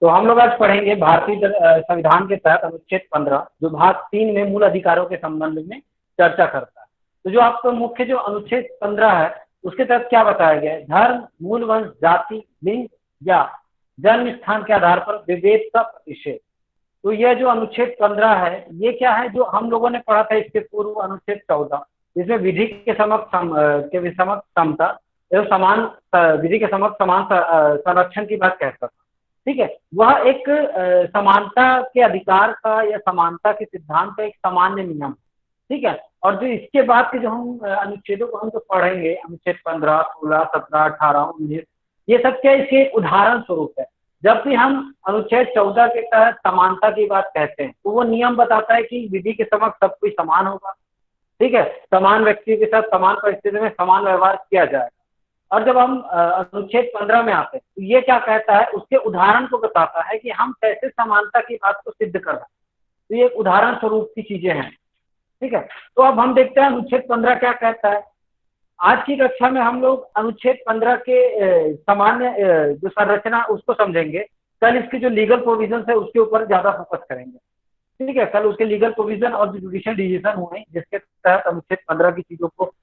तो हम लोग आज पढ़ेंगे भारतीय संविधान के तहत अनुच्छेद 15 जो भाग 3 में मूल अधिकारों के संबंध में चर्चा करता है। तो जो आपका मुख्य जो अनुच्छेद 15 है उसके तहत क्या बताया गया है? धर्म, मूल वंश, जाति, लिंग या जन्म स्थान के आधार पर विभेद का प्रतिषेध। तो यह जो अनुच्छेद 15 है ये क्या है? जो हम लोगों ने पढ़ा था इसके पूर्व अनुच्छेद 14, जिसमें विधि के समक्ष समता एवं समान विधि के समक्ष समान संरक्षण की बात कहता था। ठीक है, वह एक समानता के अधिकार का या समानता के सिद्धांत का एक सामान्य नियम। ठीक है, और जो इसके बाद के जो हम अनुच्छेदों को हम तो पढ़ेंगे, अनुच्छेद 15, 16, 17, 18, 19, ये सब क्या इसके एक उदाहरण स्वरूप है। जब भी हम अनुच्छेद 14 के तहत समानता की बात कहते हैं तो वो नियम बताता है कि विधि के समक्ष सब कोई समान होगा। ठीक है, समान व्यक्ति के साथ समान परिस्थिति में समान व्यवहार किया जाएगा। और जब हम अनुच्छेद 15 में आते हैं तो ये क्या कहता है? उसके उदाहरण को बताता है कि हम कैसे समानता की बात को सिद्ध कर रहे हैं। तो ये एक उदाहरण स्वरूप की चीजें हैं। ठीक है, तो अब हम देखते हैं अनुच्छेद 15 क्या कहता है। आज की कक्षा में हम लोग अनुच्छेद 15 के सामान्य जो संरचना उसको समझेंगे। कल इसकी जो लीगल प्रोविजन है उसके ऊपर ज्यादा फोकस करेंगे। ठीक है, कल उसके लीगल प्रोविजन और जो जुडिशियल डिसीजन हुए जिसके तहत अनुच्छेद 15 की चीजों को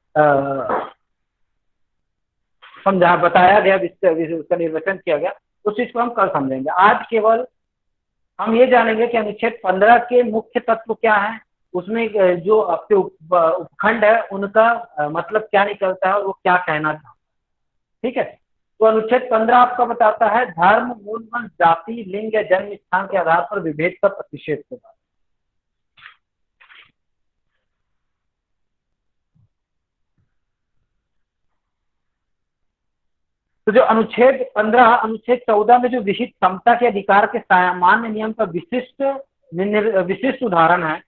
समझा बताया गया, उसका निर्वचन किया गया, उस चीज को हम कल समझेंगे। आज केवल हम ये जानेंगे कि अनुच्छेद 15 के मुख्य तत्व क्या है, उसमें जो आपके उपखंड है उनका मतलब क्या निकलता है और वो क्या कहना चाहता है। ठीक है, तो अनुच्छेद 15 आपका बताता है धर्म, मूल वंश, जाति, लिंग या जन्म स्थान के आधार पर विभेद का प्रतिषेध के बाद। तो जो अनुच्छेद 15 अनुच्छेद 14 में जो विहित समता के अधिकार के सामान्य नियम का विशिष्ट उदाहरण है।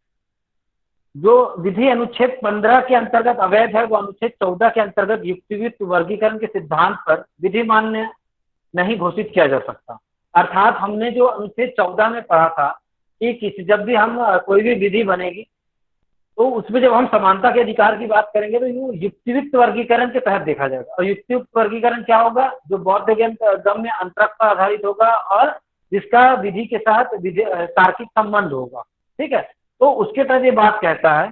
जो विधि अनुच्छेद 15 के अंतर्गत अवैध है वो अनुच्छेद 14 के अंतर्गत युक्तियुक्त वर्गीकरण के सिद्धांत पर विधि मान्य नहीं घोषित किया जा सकता। अर्थात हमने जो अनुच्छेद 14 में पढ़ा था कि जब भी हम कोई भी विधि बनेगी तो उसमें जब हम समानता के अधिकार की बात करेंगे तो ये युक्तियुक्त वर्गीकरण के तहत देखा जाएगा। और युक्तियुक्त वर्गीकरण क्या होगा? जो बौद्ध गम्य अंतरक पर आधारित होगा और जिसका विधि के साथ तार्किक संबंध होगा। ठीक है, तो उसके तहत ये बात कहता है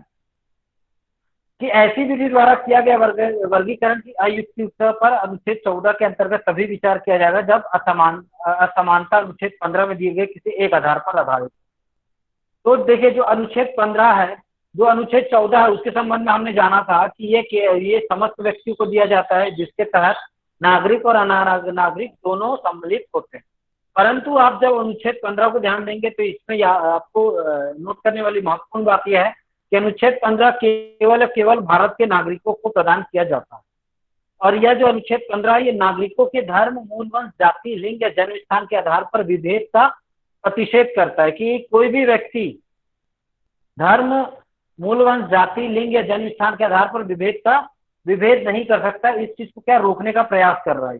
कि ऐसी विधि द्वारा किया गया वर्गीकरण की अयुक्तियुक्तता पर अनुच्छेद 14 के अंतर्गत तभी विचार किया जाएगा जब असमानता अनुच्छेद 15 में दिए गए किसी एक आधार पर आधारित। तो देखिए, जो अनुच्छेद 15 है, जो अनुच्छेद 14 है उसके संबंध में हमने जाना था कि ये समस्त व्यक्तियों को दिया जाता है जिसके तहत नागरिक और अनागरिक दोनों सम्मिलित होते हैं। परंतु आप जब अनुच्छेद 15 को ध्यान देंगे तो इसमें आपको नोट करने वाली महत्वपूर्ण बात यह है कि अनुच्छेद 15 केवल भारत के नागरिकों को प्रदान किया जाता है। और यह जो अनुच्छेद 15 है ये नागरिकों के धर्म, मूल वंश, जाति, लिंग या जन्म स्थान के आधार पर विभेद का प्रतिषेध करता है कि कोई भी व्यक्ति धर्म, मूल वंश, जाति, लिंग या जन्म स्थान के आधार पर विभेद नहीं कर सकता। इस चीज को क्या रोकने का प्रयास कर रहा है।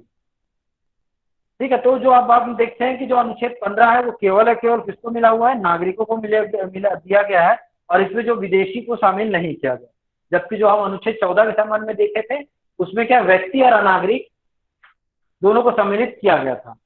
ठीक है, तो जो आप देखते हैं कि जो अनुच्छेद 15 है वो केवल किसको मिला हुआ है? नागरिकों को दिया गया है और इसमें जो विदेशी को शामिल नहीं किया गया। जबकि जो हम अनुच्छेद 14 के संबंध में देखे थे उसमें क्या व्यक्ति और अनागरिक दोनों को सम्मिलित किया गया था।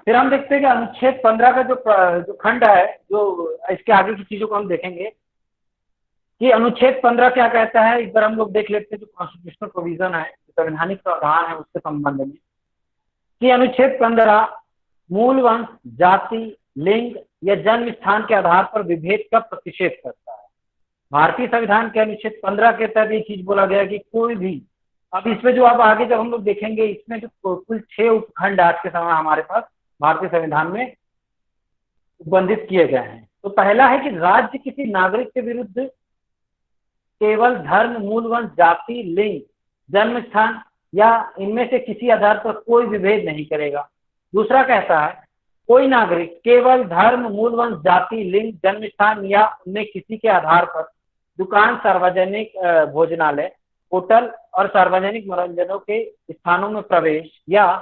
फिर हम देखते हैं कि अनुच्छेद 15 का जो खंड है, जो इसके आगे की चीजों को हम देखेंगे कि अनुच्छेद 15 क्या कहता है। एक बार हम लोग देख लेते हैं जो कॉन्स्टिट्यूशनल प्रोविजन है, संवैधानिक प्रावधान है उसके संबंध में कि अनुच्छेद 15 मूल वंश, जाति, लिंग या जन्म स्थान के आधार पर विभेद का प्रतिषेध करता है। भारतीय संविधान के अनुच्छेद 15 के तहत ये चीज बोला गया कि कोई भी, अब इसमें जो अब आगे जब हम लोग देखेंगे इसमें जो कुल 6 उपखंड आज के समय हमारे पास भारतीय संविधान में उपबंधित किए गए हैं। तो पहला है कि राज्य किसी नागरिक के विरुद्ध केवल धर्म, मूल वंश, जाति, लिंग, जन्म स्थान या इनमें से किसी आधार पर कोई विभेद नहीं करेगा। दूसरा कहता है कोई नागरिक केवल धर्म, मूल वंश, जाति, लिंग, जन्म स्थान या उनमें किसी के आधार पर दुकान, सार्वजनिक भोजनालय, होटल और सार्वजनिक मनोरंजनों के स्थानों में प्रवेश या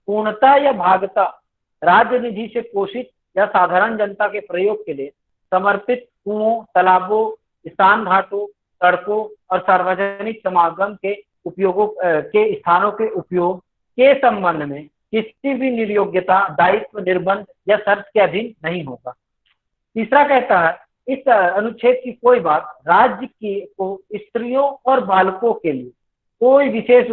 पूर्णता या भागता राज्य निधि से पोषित या साधारण जनता के प्रयोग के लिए समर्पित कुओं, तालाबों स्नान घाटों, सड़कों और सार्वजनिक समागम के उपयोगों के स्थानों के उपयोग के संबंध में किसी भी निर्योग्यता, दायित्व, निर्बंध या शर्त के अधीन नहीं होगा। तीसरा कहता है इस अनुच्छेद की कोई बात राज्य की को स्त्रियों और बालकों के लिए कोई विशेष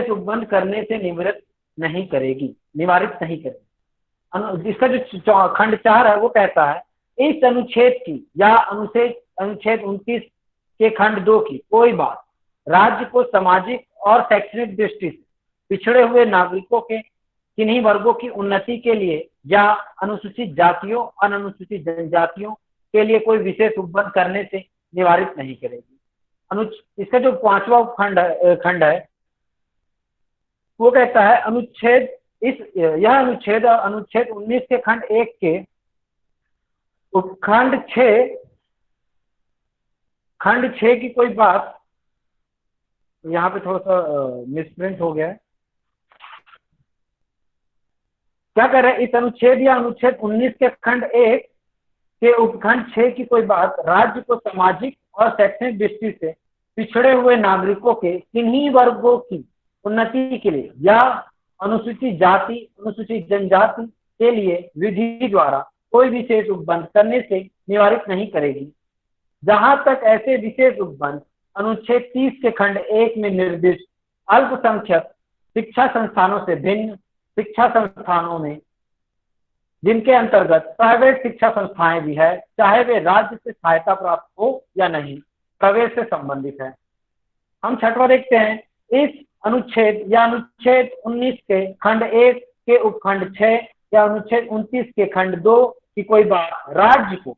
उपबंध करने से निवारित नहीं करेगी। इसका जो खंड 4 है वो कहता है इस अनुच्छेद की या अनुच्छेद 29 के खंड 2 की कोई बात राज्य को सामाजिक और शैक्षणिक दृष्टि से पिछड़े हुए नागरिकों के किन्हीं वर्गों की उन्नति के लिए या अनुसूचित जातियों और अनुसूचित जनजातियों के लिए कोई विशेष उपबंध करने से निवारित नहीं करेगी। इसका जो 5वां खंड है वो कहता है यह अनुच्छेद 19 के खंड 1 के उपखंड 6 की कोई बात, यहाँ पे थोड़ा सा मिसप्रिंट हो गया है। क्या कर रहे हैं, इस अनुच्छेद या अनुच्छेद 19 के खंड 1 के उपखंड 6 की कोई बात राज्य को सामाजिक और शैक्षणिक दृष्टि से पिछड़े हुए नागरिकों के किन्हीं वर्गों की उन्नति के लिए या अनुसूचित जाति, अनुसूचित जनजाति के लिए विधि द्वारा कोई विशेष उपबंध करने से निवारित नहीं करेगी, जहां तक ऐसे विशेष उपबंध अनुच्छेद 30 के खंड 1 में निर्दिष्ट अल्पसंख्यक शिक्षा संस्थानों से भिन्न शिक्षा संस्थानों में, जिनके अंतर्गत प्राइवेट शिक्षा संस्थाएं भी है, चाहे वे राज्य से सहायता प्राप्त हो या नहीं, प्रवेश से संबंधित है। हम 6वां देखते हैं इस अनुच्छेद या अनुच्छेद 19 के खंड 1 के उपखंड 6 या अनुच्छेद 29 के खंड 2 की कोई बात राज्य को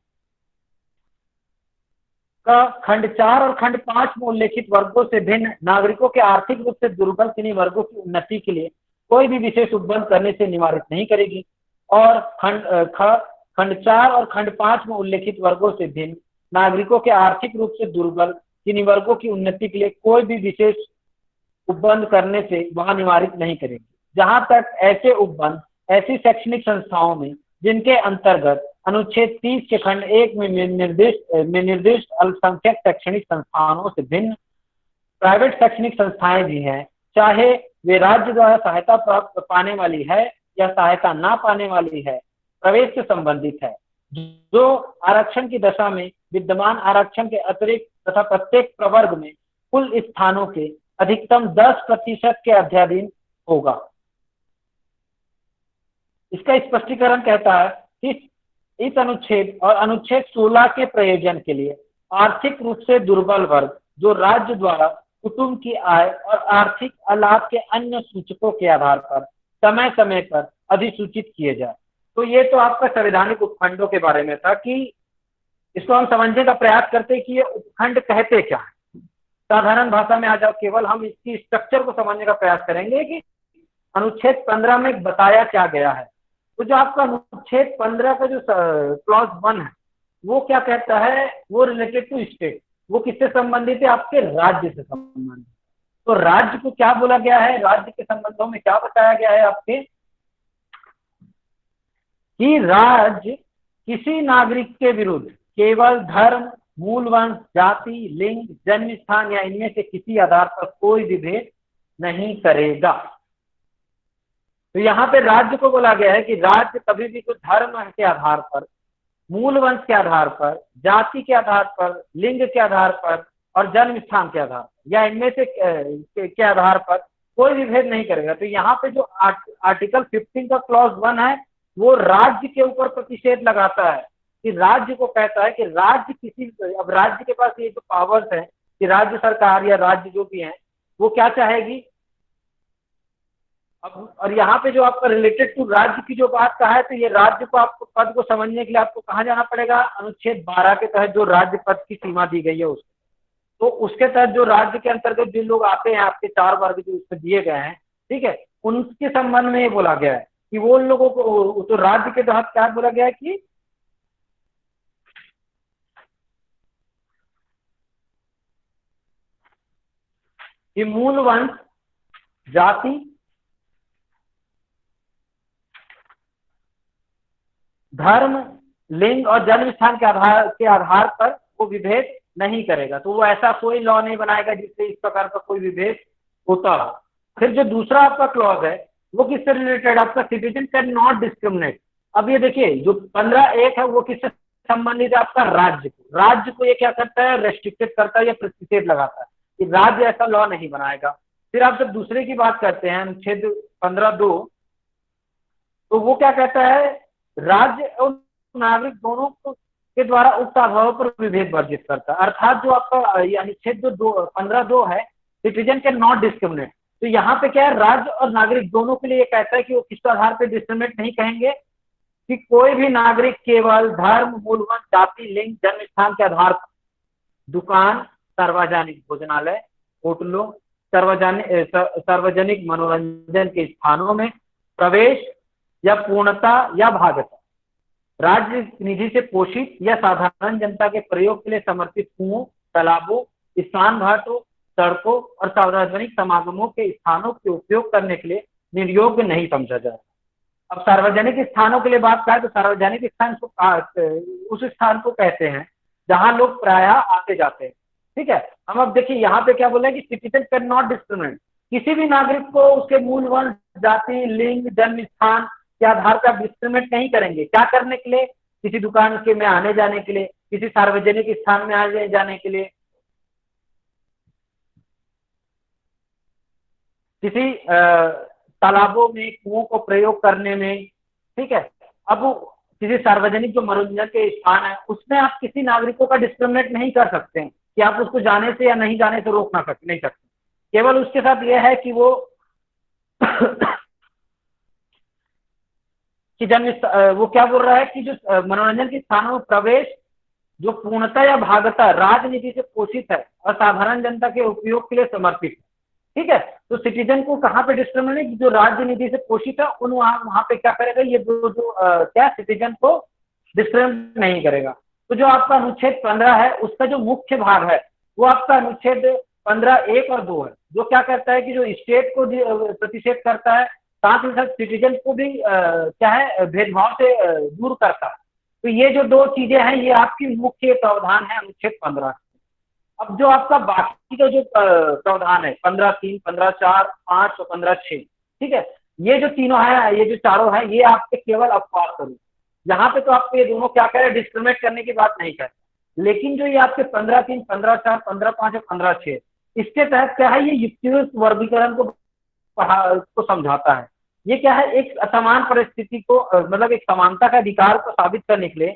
का खंड 4 और खंड 5 में उल्लेखित वर्गों से भिन्न नागरिकों के आर्थिक रूप से दुर्बल किन्हीं वर्गों की उन्नति के लिए कोई भी विशेष उपबंध करने से निवारित नहीं करेगी, और खंड 4 और खंड 5 में उल्लेखित वर्गों से भिन्न नागरिकों के आर्थिक रूप से दुर्बल किन्हीं वर्गों की उन्नति के लिए कोई भी विशेष उपबंध करने से वहां निवारित नहीं करेगी, जहां तक ऐसे उपबंध ऐसी शैक्षणिक संस्थाओं में जिनके अंतर्गत अनुच्छेद 30 के खंड 1 में निर्दिष्ट अल्पसंख्यक शैक्षणिक संस्थानों से भिन्न प्राइवेट शैक्षणिक संस्थाएं भी हैं, चाहे वे राज्य द्वारा सहायता प्राप्त पाने वाली है या सहायता ना पाने वाली है, प्रवेश से संबंधित है, जो आरक्षण की दशा में विद्यमान आरक्षण के अतिरिक्त तथा प्रत्येक प्रवर्ग में कुल स्थानों के अधिकतम 10% के अध्याधीन होगा। इसका स्पष्टीकरण कहता है कि इस अनुच्छेद और अनुच्छेद 16 के प्रयोजन के लिए आर्थिक रूप से दुर्बल वर्ग जो राज्य द्वारा कुटुंब की आय और आर्थिक लाभ के अन्य सूचकों के आधार पर समय समय पर अधिसूचित किए जाए। तो ये तो आपका संवैधानिक उपखंडों के बारे में था कि इसको हम समझने का प्रयास करते हैं कि ये उपखंड कहते क्या है। साधारण भाषा में आ जाओ, केवल हम इसकी स्ट्रक्चर को समझने का प्रयास करेंगे कि अनुच्छेद 15 में बताया क्या गया है। तो जो आपका अनुच्छेद 15 का जो क्लॉज 1 है वो क्या कहता है, वो रिलेटेड टू स्टेट, वो किससे संबंधित है, आपके राज्य से संबंधित। तो राज्य को क्या बोला गया है, राज्य के संबंधों में क्या बताया गया है आपके, कि राज्य किसी नागरिक के विरुद्ध केवल धर्म, मूल वंश, जाति, लिंग, जन्म स्थान या इनमें से किसी आधार पर कोई विभेद नहीं करेगा। तो यहाँ पे राज्य को बोला गया है कि राज्य कभी भी कोई धर्म के आधार पर, मूल वंश के आधार पर, जाति के आधार पर, लिंग के आधार पर और जन्म स्थान के आधार पर या इनमें से के आधार पर कोई विभेद नहीं करेगा। तो यहाँ पे जो आर्टिकल 15 का क्लॉज 1 है वो राज्य के ऊपर प्रतिषेध लगाता है, कि राज्य को कहता है कि राज्य अब राज्य के पास ये जो पावर्स है कि राज्य सरकार या राज्य जो भी है वो क्या चाहेगी। अब और यहाँ पे जो आपका रिलेटेड टू राज्य की जो बात कहा है, तो ये राज्य को आपको पद को समझने के लिए आपको कहाँ जाना पड़ेगा, अनुच्छेद 12 के तहत जो राज्य पद की सीमा दी गई है उसको, तो उसके तहत जो राज्य के अंतर्गत जो लोग आते हैं, आपके 4 वर्ग जो उसमें दिए गए हैं, ठीक है, उनके संबंध में ये बोला गया है कि वो लोगों को, तो राज्य के तहत क्या बोला गया है कि मूल वंश, जाति, धर्म, लिंग और जन्म स्थान के आधार पर वो विभेद नहीं करेगा। तो वो ऐसा कोई लॉ नहीं बनाएगा जिससे इस प्रकार का कोई विभेद होता हो। फिर जो दूसरा आपका क्लॉज है वो किससे रिलेटेड, आपका सिटीजन कैन नॉट डिस्क्रिमिनेट। अब ये देखिए जो 15(1) है वो किससे संबंधित है, आपका राज्य को। राज्य को ये क्या करता है, रेस्ट्रिक्टेड करता है या प्रतिषेध लगाता है कि राज्य ऐसा लॉ नहीं बनाएगा। फिर आप जब दूसरे की बात करते हैं अनुच्छेद 15(2), तो वो क्या कहता है, राज्य और नागरिक दोनों के द्वारा उक्त अभाव पर विभेद वर्जित करता है। अर्थात जो आपका ये अनुच्छेद जो 15(2) है, सिटीजन कैन नॉट डिस्क्रिमिनेट, तो यहाँ पे क्या है, राज्य और नागरिक दोनों के लिए ये कहता है कि वो किस आधार पर डिस्क्रिमिनेट नहीं कहेंगे कि कोई भी नागरिक केवल धर्म, मूलवंश, जाति, लिंग, जन्म स्थान के आधार पर दुकान, सार्वजनिक भोजनालय, होटलों, सार्वजनिक मनोरंजन के स्थानों में प्रवेश या पूर्णता या भागता, राज्य निधि से पोषित या साधारण जनता के प्रयोग के लिए समर्पित कुओं, तालाबों, स्नान घाटों, सड़कों और सार्वजनिक समागमों के स्थानों के उपयोग करने के लिए निर्योग्य नहीं समझा जाए। अब सार्वजनिक स्थानों के लिए बात करें तो सार्वजनिक स्थान उस स्थान को कहते हैं जहां लोग प्रायः आते जाते हैं। ठीक है, हम अब देखिए यहाँ पे क्या बोला है कि सिटीजन कैन नॉट डिस्क्रिमिनेट, किसी भी नागरिक को उसके मूल वंश, जाति, लिंग, जन्म स्थान के आधार पर डिस्क्रिमिनेट नहीं करेंगे। क्या करने के लिए, किसी दुकान के में आने जाने के लिए, किसी सार्वजनिक स्थान में आने जाने के लिए, किसी तालाबों में, कुओं को प्रयोग करने में। ठीक है, अब किसी सार्वजनिक जो मनोरंजन के स्थान है उसमें आप किसी नागरिकों का डिस्क्रिमिनेट नहीं कर सकते हैं कि आप उसको जाने से या नहीं जाने से रोक नहीं सकते। केवल उसके साथ यह है कि वो कि वो क्या बोल रहा है कि जो मनोरंजन के स्थानों में प्रवेश जो पूर्णता या भागता राजनीति से पोषित है और साधारण जनता के उपयोग के लिए समर्पित है। ठीक है, तो सिटीजन को कहाँ पे डिस्क्रिमिनेट, जो राजनीति से पोषित है उन वहां पे क्या करेगा, ये क्या सिटीजन को डिस्क्रिमिनेट नहीं करेगा। तो जो आपका अनुच्छेद 15 है उसका जो मुख्य भाग है वो आपका अनुच्छेद 15(1) और 2 है, जो क्या कहता है कि जो स्टेट को प्रतिषेध करता है, साथ ही साथ सिटीजन को भी क्या है भेदभाव से दूर करता है। तो ये जो दो चीजें हैं ये आपकी मुख्य प्रावधान है अनुच्छेद 15। अब जो आपका बाकी का जो प्रावधान है 15(3), 15(4), 5 और 15(6), ठीक है, ये जो तीनों है, ये जो चारों है, ये आपके केवल अपवाद स्वरूप। यहाँ पे तो आपको ये दोनों क्या कह रहे हैं, डिस्क्रिमिनेट करने की बात नहीं करते। लेकिन जो ये आपके 15(3), 15(4), 15(5) और 15(6), इसके तहत क्या है, ये युक्तियुक्त वर्गीकरण को समझाता है। ये क्या है, एक असमान परिस्थिति को मतलब एक समानता का अधिकार को साबित करने के लिए,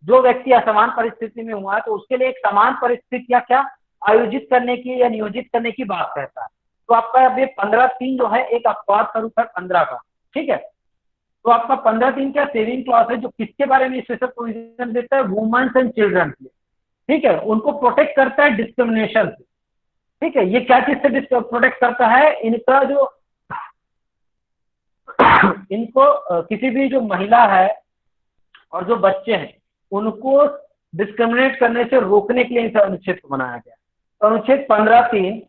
जो व्यक्ति असमान परिस्थिति में हुआ है तो उसके लिए एक समान परिस्थिति क्या आयोजित करने की या नियोजित करने की बात कहता है। तो आपका अब ये 15(3) जो है एक अपवाद स्वरूप है 15 का। ठीक है, तो आपका 15(3) क्या सेविंग क्लॉज है, जो किसके बारे में स्पेशल प्रोविजन देता है, वुमेन्स एंड चिल्ड्रन के। ठीक है, उनको प्रोटेक्ट करता है डिस्क्रिमिनेशन से। ठीक है, ये क्या चीज से प्रोटेक्ट करता है, इनका जो इनको किसी भी जो महिला है और जो बच्चे हैं उनको डिस्क्रिमिनेट करने से रोकने के लिए इस अनुच्छेद को बनाया गया। तो अनुच्छेद 15(3)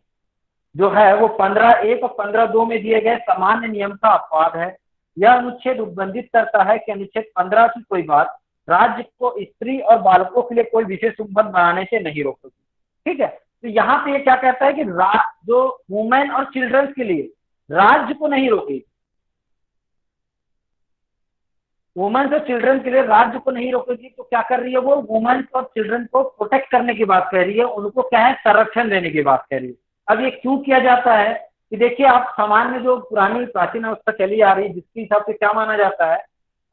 जो है वो 15(1) और 15(2) में दिए गए सामान्य नियम का अपवाद है। यह अनुच्छेद उद्बंधित करता है कि अनुच्छेद 15 की कोई बात राज्य को स्त्री और बालकों के लिए कोई विशेष संबंध बनाने से नहीं रोकेगी। ठीक है, तो यहाँ पे ये क्या कहता है कि जो वुमेन और चिल्ड्रंस के लिए राज्य को नहीं रोकेगी, वुमेन्स और चिल्ड्रन के लिए राज्य को नहीं रोकेगी। तो क्या कर रही है, वो वुमेन्स और चिल्ड्रन को प्रोटेक्ट करने की बात कह रही है, उनको क्या है संरक्षण देने की बात कह रही है। अब ये क्यों किया जाता है कि देखिए, आप समाज में जो पुरानी प्राचीन अवस्था चली आ रही है जिसके हिसाब से क्या माना जाता है,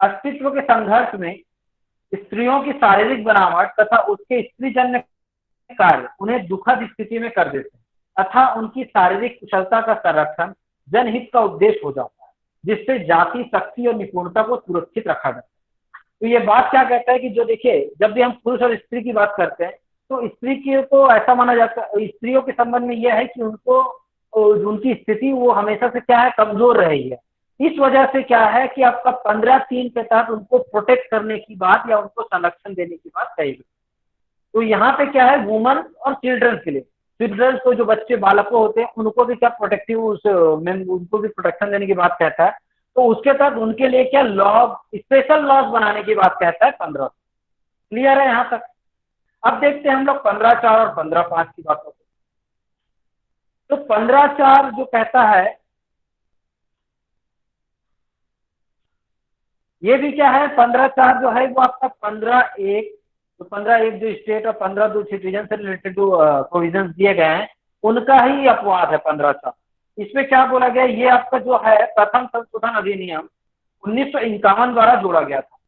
अस्तित्व के संघर्ष में स्त्रियों की शारीरिक बनावट तथा उसके स्त्रीजन्य कार्य उन्हें दुखद स्थिति में कर देते हैं तथा उनकी शारीरिक कुशलता का संरक्षण जनहित का उद्देश्य हो जाता है, जिससे जाति, शक्ति और निपुणता को सुरक्षित रखा जाता है। तो ये बात क्या कहता है कि जो देखिए, जब भी हम पुरुष और स्त्री की बात करते हैं तो स्त्री की तो ऐसा माना जाता है, स्त्रियों के संबंध में यह है कि उनको उनकी स्थिति वो हमेशा से क्या है कमजोर रही है। इस वजह से क्या है कि आपका 15(3) के तहत उनको प्रोटेक्ट करने की बात या उनको संरक्षण देने की बात कही गई। तो यहाँ पे क्या है, वुमन और चिल्ड्रन के लिए, चिल्ड्रन को जो बच्चे बालकों होते हैं उनको भी क्या प्रोटेक्टिव उनको भी प्रोटेक्शन देने की बात कहता है। तो उसके तहत उनके लिए क्या लॉ, स्पेशल लॉज बनाने की बात कहता है 15। क्लियर है यहाँ तक? अब देखते हैं हम लोग 15/4 और 15/5 की बात करते हैं। तो 15/4 जो कहता है, ये भी क्या है, 15/4 जो है वो आपका 15/1, तो 15/1 जो स्टेट और 15/2 सिटीजन से रिलेटेड जो प्रोविजन दिए गए हैं उनका ही अपवाद है 15/4। इसमें क्या बोला गया, ये आपका जो है प्रथम संशोधन अधिनियम 1951 द्वारा जोड़ा गया था।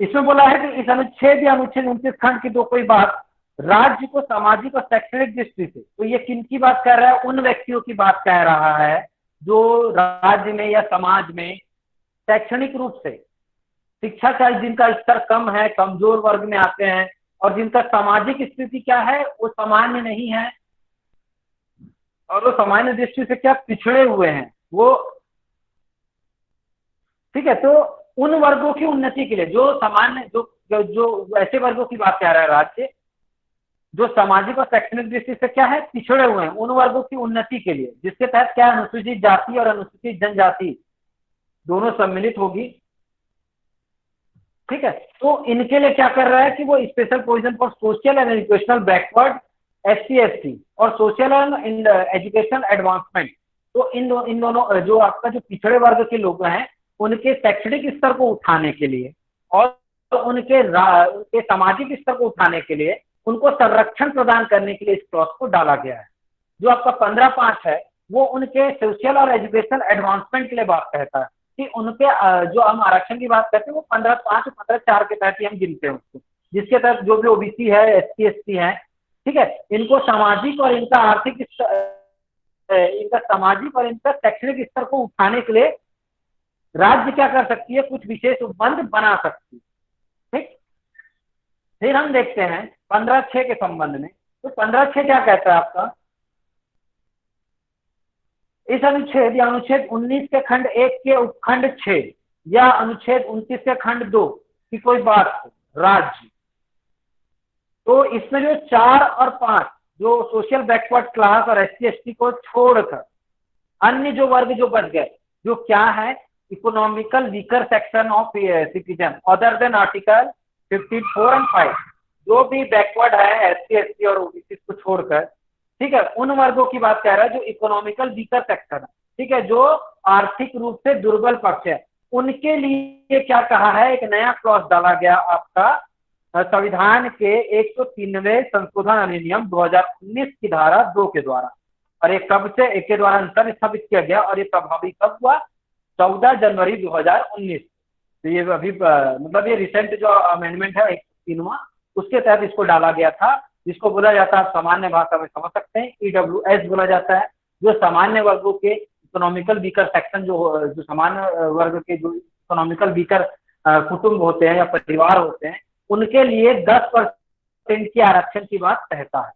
इसमें बोला है कि इस अनुच्छेद या अनुच्छेद 29 खंड की दो कोई बात राज्य को सामाजिक और शैक्षणिक दृष्टि से, तो ये किन की बात कर रहा है, उन व्यक्तियों की बात कह रहा है जो राज्य में या समाज में शैक्षणिक रूप से शिक्षा का जिनका स्तर कम है, कमजोर वर्ग में आते हैं, और जिनका सामाजिक स्थिति क्या है, वो सामान्य नहीं है, और वो सामान्य दृष्टि से क्या पिछड़े हुए हैं वो, ठीक है। तो उन वर्गों की उन्नति के लिए जो सामान्य जो ऐसे वर्गों की बात कह रहा है राज्य जो सामाजिक और शैक्षणिक दृष्टि से क्या है, पिछड़े हुए हैं, उन वर्गों की उन्नति के लिए, जिसके तहत क्या अनुसूचित जाति और अनुसूचित जनजाति दोनों सम्मिलित होगी, ठीक है। तो इनके लिए क्या कर रहा है कि वो special provision for social and educational backward SC/ST और सोशल एंड एजुकेशनल एडवांसमेंट, तो इन दोनों जो आपका जो पिछड़े वर्ग के लोग हैं उनके शैक्षणिक स्तर को उठाने के लिए और उनके सामाजिक स्तर को उठाने के लिए उनको संरक्षण प्रदान करने के लिए इस क्लॉज को डाला गया है। जो आपका 15/5 है वो उनके सोशल और एजुकेशनल एडवांसमेंट के लिए बात कहता है कि उनके जो हम आरक्षण की बात करते हैं वो 15/5 और 15/4 के तहत ही हम गिनते हैं उसको, जिसके तहत जो भी OBC है, SC/ST है, ठीक है, इनको सामाजिक और इनका आर्थिक इनका सामाजिक और इनका शैक्षणिक स्तर को उठाने के लिए राज्य क्या कर सकती है, कुछ विशेष उपबंध बना सकती है, ठीक। फिर हम देखते हैं 15/6 के संबंध में। तो 15/6 क्या कहता है आपका, इस अनुच्छेद या अनुच्छेद 19 के खंड 1 के उपखंड 6 या अनुच्छेद 29 के खंड 2 की कोई बात हो राज्य, तो इसमें जो 4 और 5 जो सोशल बैकवर्ड क्लास और SC/ST को छोड़कर अन्य जो वर्ग जो बच गए, जो क्या है, economical weaker section of citizen other than article 54 and 5, जो भी बैकवर्ड है SC/ST और OBC को छोड़कर, ठीक है, उन वर्गों की बात कह रहा है जो इकोनॉमिकल वीकर सेक्शन है, ठीक है, जो आर्थिक रूप से दुर्बल पक्ष है, उनके लिए क्या कहा है, एक नया क्लॉज डाला गया आपका संविधान के 103वें संशोधन अधिनियम 2019 की धारा 2 के द्वारा, और ये कब से एक के द्वारा अंतर स्थापित किया गया और ये प्रभावी कब हुआ, 14 जनवरी 2019। तो ये अभी मतलब ये रिसेंट जो अमेंडमेंट है 103वां, उसके तहत इसको डाला गया था, जिसको बोला जाता है, सामान्य भाषा में समझ सकते हैं, EWS बोला जाता है, जो सामान्य वर्गों के इकोनॉमिकल वीकर सेक्शन जो सामान्य वर्ग के जो इकोनॉमिकल वीकर कुटुंब होते हैं या परिवार होते हैं, उनके लिए 10% की आरक्षण की बात कहता है,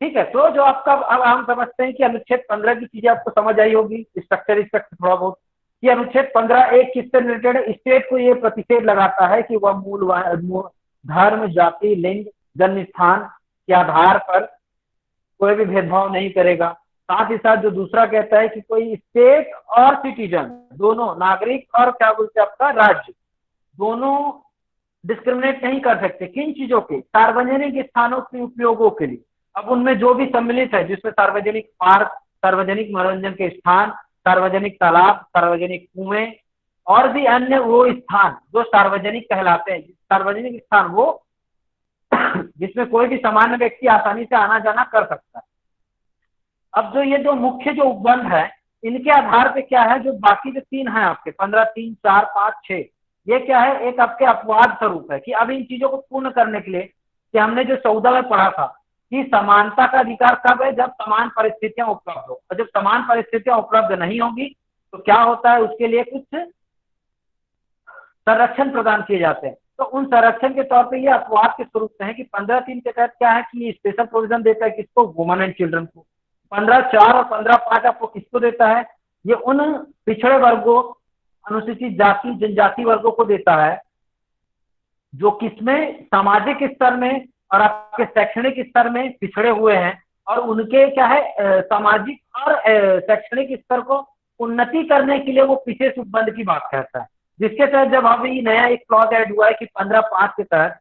ठीक है। तो जो आपका अब हम समझते हैं कि अनुच्छेद 15 की चीजें आपको समझ आई होगी, स्ट्रक्चर थोड़ा बहुत, कि अनुच्छेद 15(1) किससे रिलेटेड है, स्टेट को ये प्रतिषेध लगाता है कि वह मूल धर्म, जाति, लिंग, जन्म स्थान के आधार पर कोई भी भेदभाव नहीं करेगा। साथ ही साथ जो दूसरा कहता है कि कोई स्टेट और सिटीजन दोनों, नागरिक और क्या बोलते हैं आपका राज्य, दोनों डिस्क्रिमिनेट नहीं कर सकते, किन चीजों के, सार्वजनिक स्थानों के उपयोगों के लिए। अब उनमें जो भी सम्मिलित है, जिसमें सार्वजनिक पार्क, सार्वजनिक मनोरंजन के स्थान, सार्वजनिक तालाब, सार्वजनिक कुएं और भी अन्य वो स्थान जो सार्वजनिक कहलाते हैं, सार्वजनिक स्थान वो जिसमें कोई भी सामान्य व्यक्ति आसानी से आना जाना कर सकता है। अब जो ये जो मुख्य जो उपबंध है, इनके आधार पे क्या है, जो बाकी जो 3 हैं आपके 15, 3, 4, 5, 6, ये क्या है, एक आपके अपवाद स्वरूप है कि अब इन चीजों को पूर्ण करने के लिए, कि हमने जो 14 में पढ़ा था कि समानता का अधिकार कब है, जब समान परिस्थितियां उपलब्ध हो, और जब समान परिस्थितियां उपलब्ध नहीं होगी तो क्या होता है, उसके लिए कुछ संरक्षण प्रदान किए जाते हैं। तो उन संरक्षण के तौर पे ये अपवाद के स्वरूप से है कि 15(3) के तहत क्या है कि ये स्पेशल प्रोविजन देता है किसको, वुमेन एंड चिल्ड्रन को। 15(4) और 15(5) आपको किसको देता है, ये उन पिछड़े वर्गों, अनुसूचित जाति, जनजाति वर्गों को देता है जो किसमें सामाजिक स्तर में और आपके शैक्षणिक स्तर में पिछड़े हुए हैं, और उनके क्या है सामाजिक और शैक्षणिक स्तर को उन्नति करने के लिए वो विशेष उपबंध की बात करता है। जिसके तहत जब अभी नया एक क्लॉज ऐड हुआ है कि 15(5) के तहत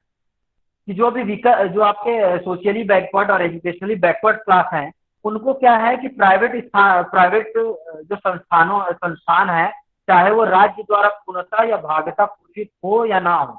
कि जो भी जो आपके सोशली बैकवर्ड और एजुकेशनली बैकवर्ड क्लास हैं, उनको क्या है कि प्राइवेट जो संस्थान है, चाहे वो राज्य द्वारा पूर्णतः या भागतः पोषित हो या ना हो,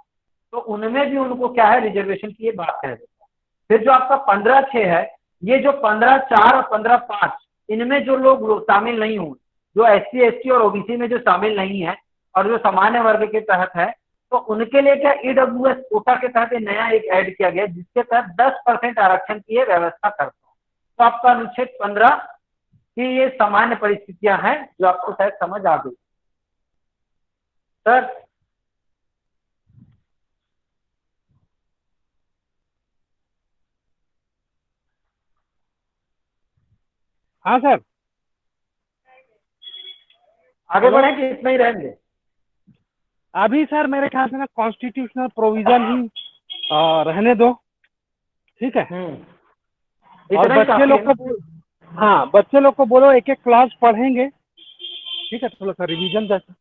तो उनमें भी उनको क्या है रिजर्वेशन की ये बात कह देता है। फिर जो आपका 15(6) है, ये जो 15(4) और 15(5) इनमें जो लोग शामिल नहीं हुए, जो SC ST और OBC में जो शामिल नहीं है और जो सामान्य वर्ग के तहत है, तो उनके लिए क्या EWS कोटा के तहत नया एक ऐड किया गया, जिसके तहत 10% आरक्षण की ये व्यवस्था करता है। तो आपका अनुच्छेद 15 की ये सामान्य परिस्थितियां हैं जो आपको शायद समझ आ गई सर। हाँ सर। आगे हेलो। बढ़े कि इतना ही रहेंगे? अभी सर मेरे ख्याल से ना कॉन्स्टिट्यूशनल प्रोविजन ही रहने दो, ठीक है। और इतना ही बच्चे काफी लोग है को ना? हाँ, बच्चे लोग को बोलो एक एक क्लास पढ़ेंगे, ठीक है, थोड़ा सा रिवीजन जैसा।